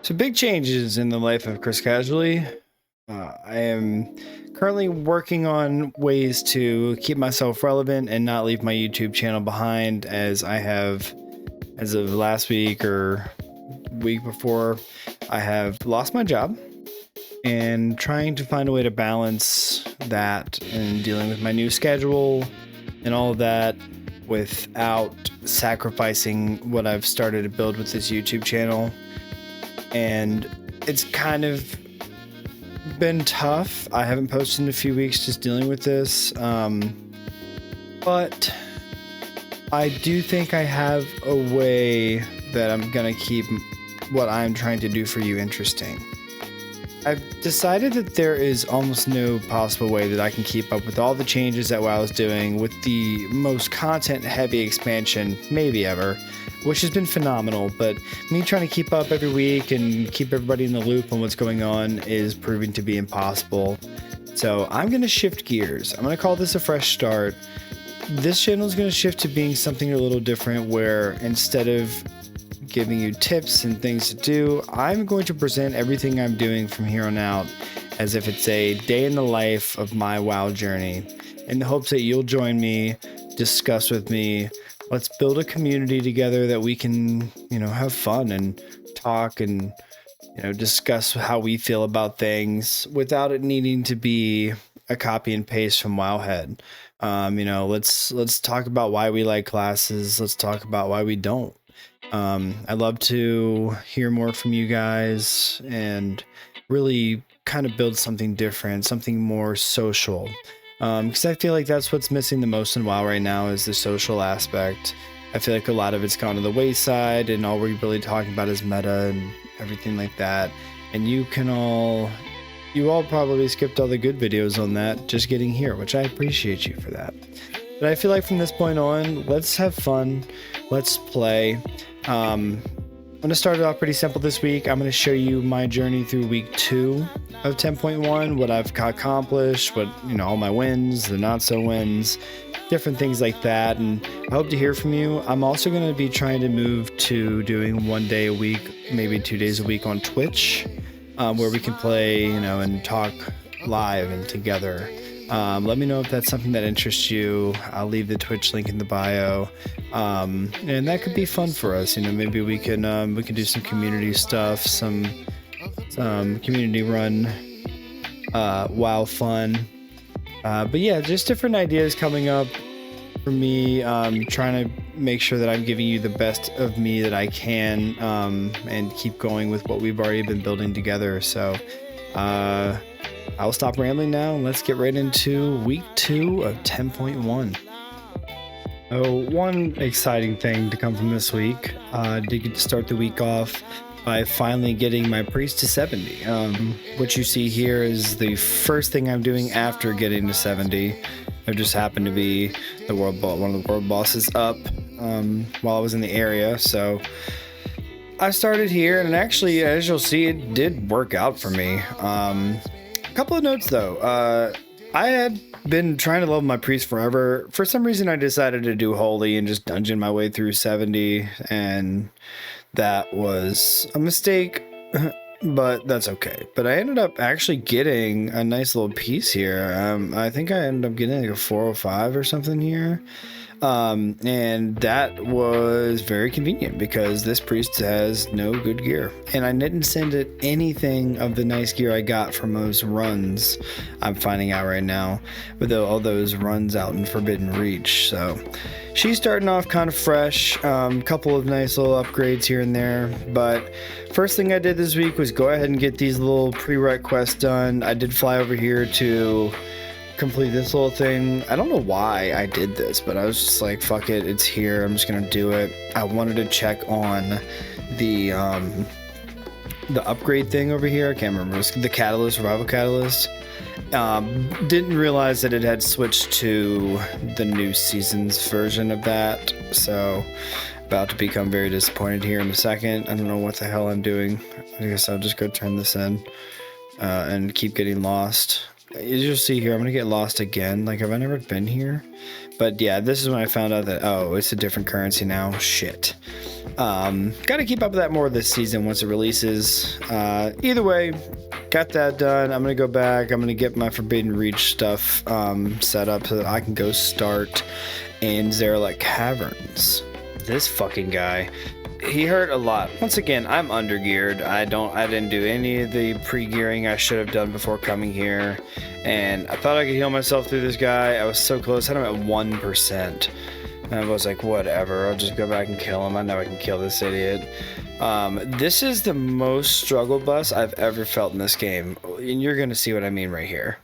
So big changes in the life of Chris Casually. I am currently working on ways to keep myself relevant and not leave my YouTube channel behind, as I have, as of last week or week before, I have lost my job and trying to find a way to balance that and dealing with my new schedule and all of that without sacrificing what I've started to build with this YouTube channel. And it's kind of been tough. I haven't posted in a few weeks just dealing with this. But I do think I have a way that I'm going to keep what I'm trying to do for you interesting. I've decided that there is almost no possible way that I can keep up with all the changes that WoW is doing with the most content-heavy expansion maybe ever, which has been phenomenal, but me trying to keep up every week and keep everybody in the loop on what's going on is proving to be impossible. So I'm going to shift gears. I'm going to call this a fresh start. This channel is going to shift to being something a little different, where instead of giving you tips and things to do, I'm going to present everything I'm doing from here on out as if it's a day in the life of my WoW journey, in the hopes that you'll join me, discuss with me. Let's build a community together that we can, have fun and talk and, discuss how we feel about things without it needing to be a copy and paste from Wowhead. Let's talk about why we like classes. Let's talk about why we don't. I'd love to hear more from you guys and really kind of build something different, something more social. Because I feel like that's what's missing the most in WoW right now, is the social aspect. I feel like a lot of it's gone to the wayside, and all we're really talking about is meta and everything like that. And you all probably skipped all the good videos on that just getting here, which I appreciate you for that. But I feel like from this point on, let's have fun. Let's play. I'm going to start it off pretty simple this week. I'm going to show you my journey through week 2 of 10.1, what I've accomplished, all my wins, the not so wins, different things like that. And I hope to hear from you. I'm also going to be trying to move to doing 1 day a week, maybe 2 days a week on Twitch, where we can play, and talk live and together. Let me know if that's something that interests you. I'll leave the Twitch link in the bio. And that could be fun for us. Maybe we can do some community stuff, some community run, WoW fun. But yeah, just different ideas coming up for me. Trying to make sure that I'm giving you the best of me that I can, and keep going with what we've already been building together. So, I'll stop rambling now and let's get right into week 2 of 10.1. Oh, one exciting thing to come from this week. Did get to start the week off by finally getting my priest to 70. What you see here is the first thing I'm doing after getting to 70. There just happened to be one of the world bosses up while I was in the area, so I started here, and actually, as you'll see, it did work out for me. A couple of notes though. I had been trying to level my priest forever. For some reason, I decided to do holy and just dungeon my way through 70, and that was a mistake, but that's okay. But I ended up actually getting a nice little piece here. I think I ended up getting like a 405 or something here. And that was very convenient because this priest has no good gear, and I didn't send it anything of the nice gear I got from those runs. I'm finding out right now with all those runs out in Forbidden Reach. So she's starting off kind of fresh. Couple of nice little upgrades here and there, but first thing I did this week was go ahead and get these little prereq quests done. I did fly over here to complete this little thing. I don't know why I did this, but I was just like, fuck it, it's here, I'm just gonna do it. I wanted to check on the upgrade thing over here. I can't remember, it was the catalyst, revival catalyst. Didn't realize that it had switched to the new season's version of that, so about to become very disappointed here in a second. I don't know what the hell I'm doing. I guess I'll just go turn this in and keep getting lost. As you'll see here, I'm gonna get lost again. Like, have I never been here? But yeah, this is when I found out that, oh, it's a different currency now. Shit. Got to keep up with that more this season once it releases. Either way, got that done. I'm gonna go back. I'm gonna get my Forbidden Reach stuff set up so that I can go start in Zarelek Caverns. This fucking guy, he hurt a lot. Once again, I'm undergeared. I didn't do any of the pre-gearing I should have done before coming here, and I thought I could heal myself through this guy. I was so close. I had him at 1%. And I was like, whatever, I'll just go back and kill him. I know I can kill this idiot. This is the most struggle bus I've ever felt in this game, and you're gonna see what I mean right here.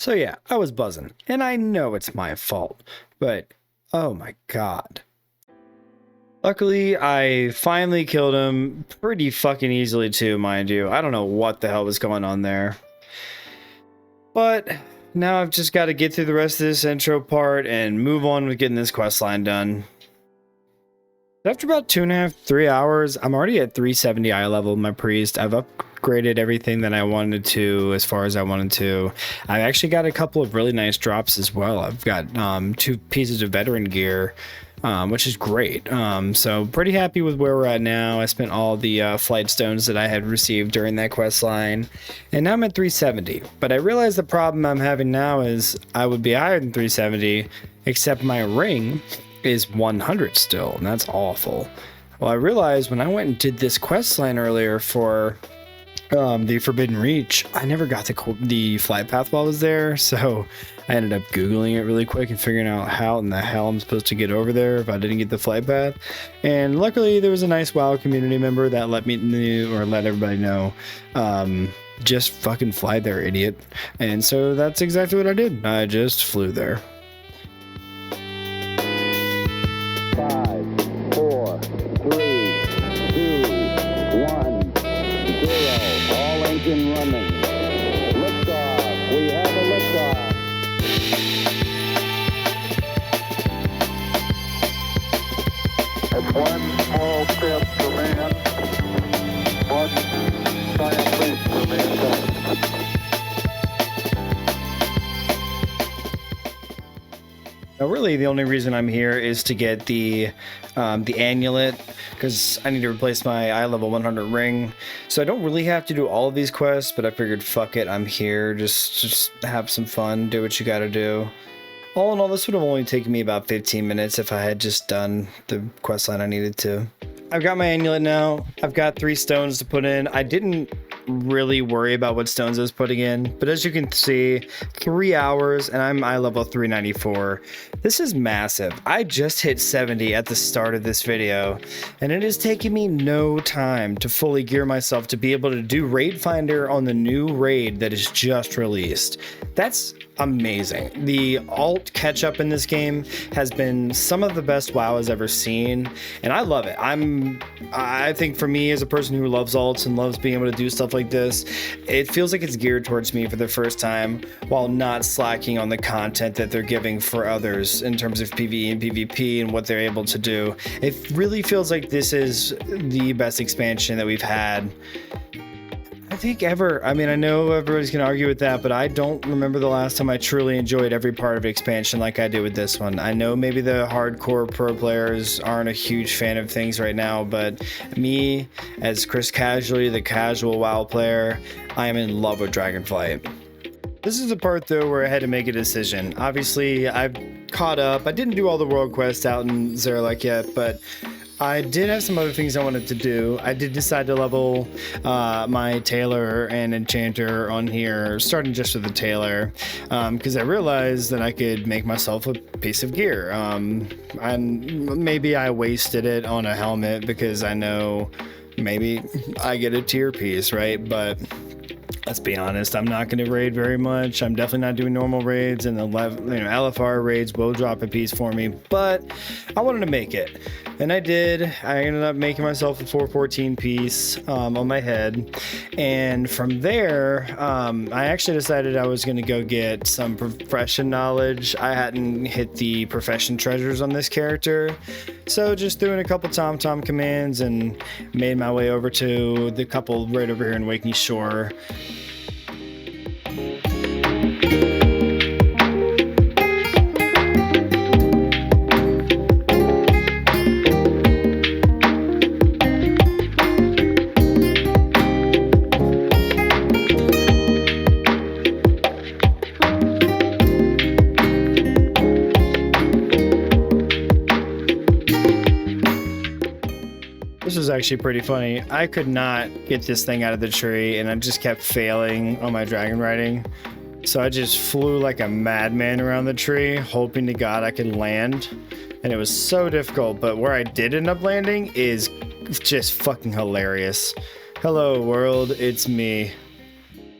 So yeah, I was buzzing, and I know it's my fault, but oh my god. Luckily, I finally killed him pretty fucking easily too, mind you. I don't know what the hell was going on there. But now I've just got to get through the rest of this intro part and move on with getting this quest line done. After about 2.5, 3 hours, I'm already at 370 eye level, my priest. I've upgraded everything that I wanted to as far as I wanted to. I actually got a couple of really nice drops as well. I've got 2 pieces of veteran gear, which is great. So pretty happy with where we're at now. I spent all the flight stones that I had received during that quest line, and now I'm at 370. But I realize the problem I'm having now is I would be higher than 370, except my ring is 100 still, and that's awful. Well, I realized when I went and did this quest line earlier for the Forbidden Reach, I never got the flight path while I was there, so I ended up Googling it really quick and figuring out how in the hell I'm supposed to get over there if I didn't get the flight path. And luckily there was a nice WoW community member that let everybody know, just fucking fly there, idiot. And so that's exactly what I did. I just flew there. 5, 4, 3, 2, 1, 0. All engine running. Liftoff. We have a liftoff. It's one small step for man, one giant leap for mankind. Now, really, the only reason I'm here is to get the amulet, because I need to replace my eye level 100 ring. So I don't really have to do all of these quests, but I figured, fuck it, I'm here. Just have some fun, do what you gotta do. All in all, this would have only taken me about 15 minutes if I had just done the quest line I needed to. I've got my amulet now. I've got 3 stones to put in. I didn't really worry about what stones I was putting in, but as you can see, 3 hours and I'm eye level 394. This is massive. I just hit 70 at the start of this video, and it has taken me no time to fully gear myself to be able to do Raid Finder on the new raid that is just released. That's amazing. The alt catch up in this game has been some of the best WoW has ever seen, and I love it. I think for me, as a person who loves alts and loves being able to do stuff like this, it feels like it's geared towards me for the first time, while not slacking on the content that they're giving for others in terms of PvE and PvP and what they're able to do. It really feels like this is the best expansion that we've had, I think, ever. I mean, I know everybody's gonna argue with that, but I don't remember the last time I truly enjoyed every part of expansion like I did with this one. I know maybe the hardcore pro players aren't a huge fan of things right now, but me, as Chris Casually, the casual WoW player, I am in love with Dragonflight. This is the part, though, where I had to make a decision. Obviously, I've caught up. I didn't do all the world quests out in Zarelek yet, but I did have some other things I wanted to do. I did decide to level my Tailor and Enchanter on here, starting just with the Tailor, because I realized that I could make myself a piece of gear. And maybe I wasted it on a helmet because I know maybe I get a tier piece, right? But let's be honest, I'm not going to raid very much. I'm definitely not doing normal raids, and the LFR raids will drop a piece for me, but I wanted to make it, and I did. I ended up making myself a 414 piece on my head, and from there, I actually decided I was going to go get some profession knowledge. I hadn't hit the profession treasures on this character, so just doing a couple tom commands and made my way over to the couple right over here in Wakey Shore. This was actually pretty funny. I could not get this thing out of the tree, and I just kept failing on my dragon riding. So I just flew like a madman around the tree, hoping to God I could land. And it was so difficult, but where I did end up landing is just fucking hilarious. Hello world, it's me.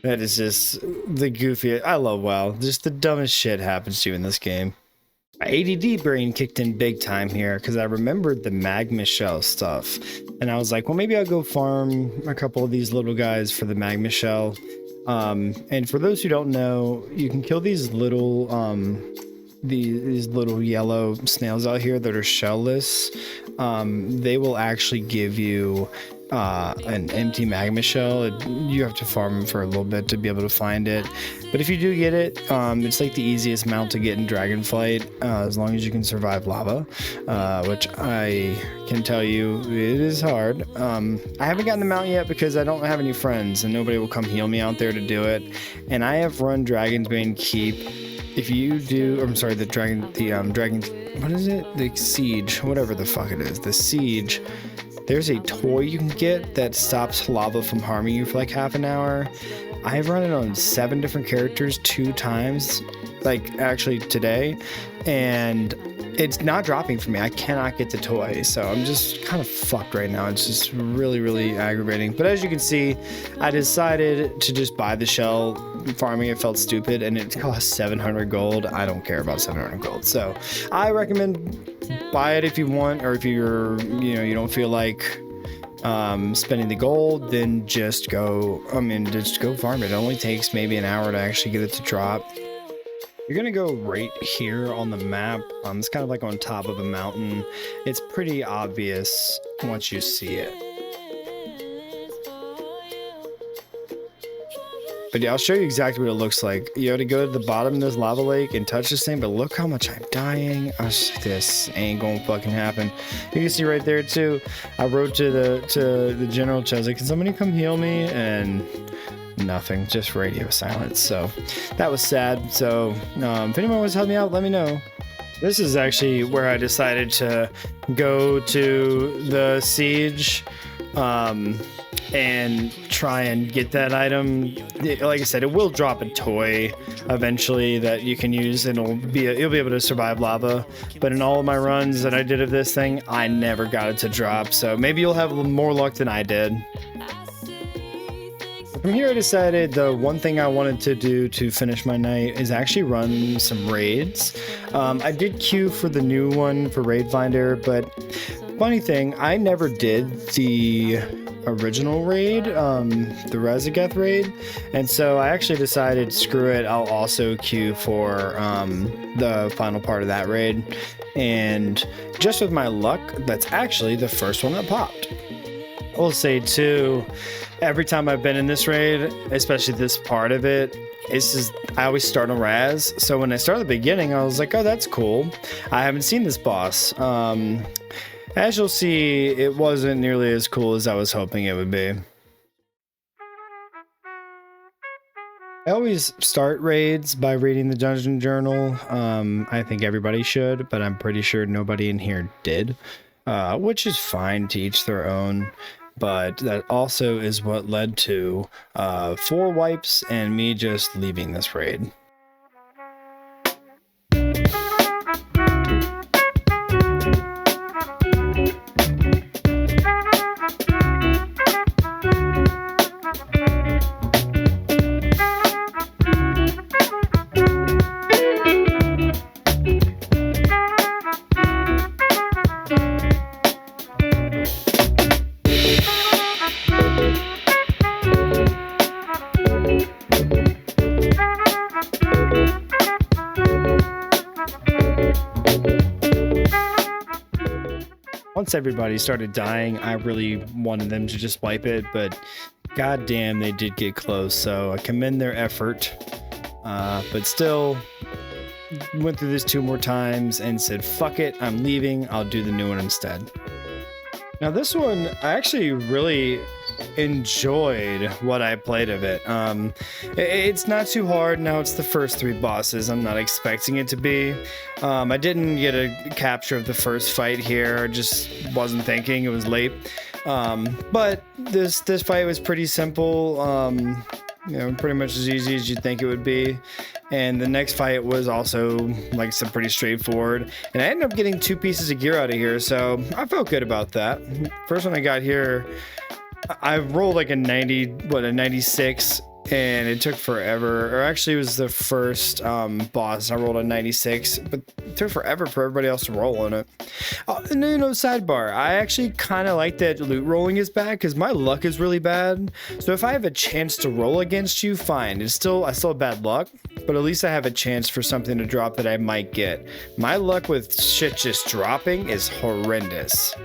That is just the goofiest. I love WoW. Just the dumbest shit happens to you in this game. My ADD brain kicked in big time here because I remembered the magma shell stuff, and I was like, well, maybe I'll go farm a couple of these little guys for the magma shell. And for those who don't know, you can kill these little these little yellow snails out here that are shellless. They will actually give you an empty magma shell. You have to farm for a little bit to be able to find it, but if you do get it, it's like the easiest mount to get in Dragonflight, as long as you can survive lava, which I can tell you it is hard. I haven't gotten the mount yet because I don't have any friends and nobody will come heal me out there to do it, and I have run Dragonsbane Keep. If you do, I'm sorry, the dragon, what is it? The siege, whatever the fuck it is, the siege. There's a toy you can get that stops lava from harming you for like half an hour. I've run it on 7 different characters 2 times, like actually today, and it's not dropping for me. I cannot get the toy, so I'm just kind of fucked right now. It's just really, really aggravating. But as you can see, I decided to just buy the shell. Farming it felt stupid, and it cost 700 gold. I don't care about 700 gold, so I recommend buy it if you want, or if you're, you don't feel like spending the gold, then just go farm it. It only takes maybe an hour to actually get it to drop. You're gonna go right here on the map. It's kind of like on top of a mountain. It's pretty obvious once you see it. But yeah, I'll show you exactly what it looks like. You have to go to the bottom of this lava lake and touch this thing, but look how much I'm dying. This ain't gonna fucking happen. You can see right there too, I wrote to the general, I was like, can somebody come heal me? And nothing, just radio silence. So that was sad. So if anyone wants to help me out, let me know. This is actually where I decided to go to the siege and try and get that item. Like I said, it will drop a toy eventually that you can use, and you'll be able to survive lava. But in all of my runs that I did of this thing, I never got it to drop. So maybe you'll have more luck than I did. From here, I decided the one thing I wanted to do to finish my night is actually run some raids. I did queue for the new one for Raid Finder, but funny thing, I never did the original raid, the Razz raid, and so I actually decided, screw it, I'll also queue for the final part of that raid, and just with my luck, that's actually the first one that popped. I will say too, every time I've been in this raid, especially this part of it, I always start on Razz. So when I started at the beginning, I was like, oh, that's cool. I haven't seen this boss. As you'll see, it wasn't nearly as cool as I was hoping it would be. I always start raids by reading the dungeon journal. I think everybody should, but I'm pretty sure nobody in here did, which is fine, to each their own. But that also is what led to 4 wipes and me just leaving this raid. once everybody started dying, I really wanted them to just wipe it, but goddamn, they did get close. So I commend their effort, but still went through this 2 more times and said, fuck it, I'm leaving. I'll do the new one instead. Now this one, I actually really enjoyed what I played of it. It's not too hard. Now it's the first 3 bosses. I'm not expecting it to be. I didn't get a capture of the first fight here. I just wasn't thinking. It was late. But this fight was pretty simple. You know, pretty much as easy as you'd think it would be. And the next fight was also, like I said, pretty straightforward. And I ended up getting 2 pieces of gear out of here, so I felt good about that. First one I got here, I rolled like a 96, and it took forever. Or actually, it was the first boss. I rolled a 96, but it took forever for everybody else to roll on it. And you know, sidebar, I actually kind of like that loot rolling is bad because my luck is really bad. So if I have a chance to roll against you, fine. I still have bad luck, but at least I have a chance for something to drop that I might get. My luck with shit just dropping is horrendous.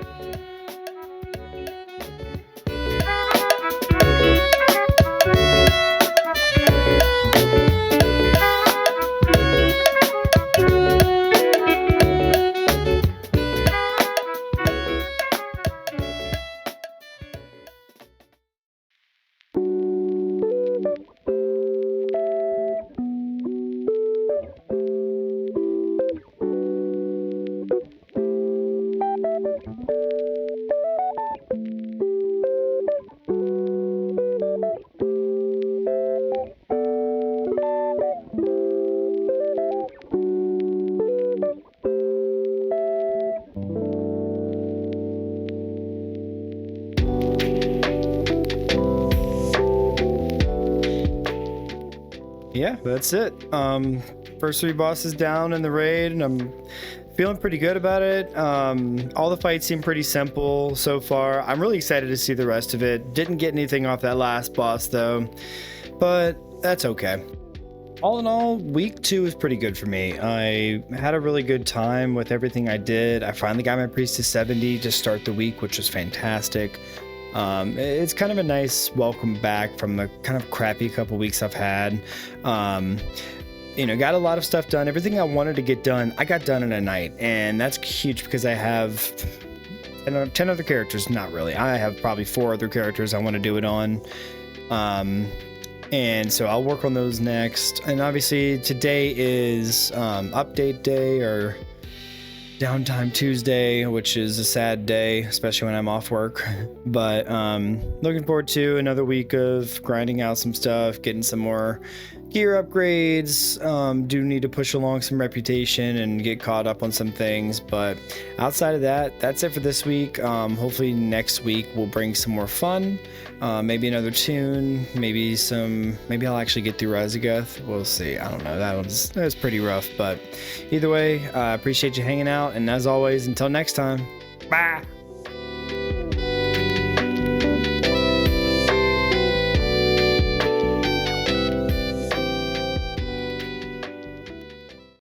Yeah, that's it. First 3 bosses down in the raid, and I'm feeling pretty good about it. All the fights seem pretty simple so far. I'm really excited to see the rest of it. Didn't get anything off that last boss though, but that's okay. All in all, week 2 is pretty good for me. I had a really good time with everything I did. I finally got my priest to 70 to start the week, which was fantastic. It's kind of a nice welcome back from the kind of crappy couple weeks I've had. You know, got a lot of stuff done. Everything I wanted to get done, I got done in a night, and that's huge because I have 10 other characters. Not really. I have probably 4 other characters I want to do it on. And so I'll work on those next. And obviously today is update day or downtime Tuesday, which is a sad day, especially when I'm off work. But looking forward to another week of grinding out some stuff, getting some more gear upgrades. Do need to push along some reputation and get caught up on some things, but outside of that, that's it for this week. Hopefully next week we'll bring some more fun, maybe another tune, maybe I'll actually get through Razz. We'll see. I don't know, that was pretty rough, but either way, I appreciate you hanging out, and as always, until next time, bye.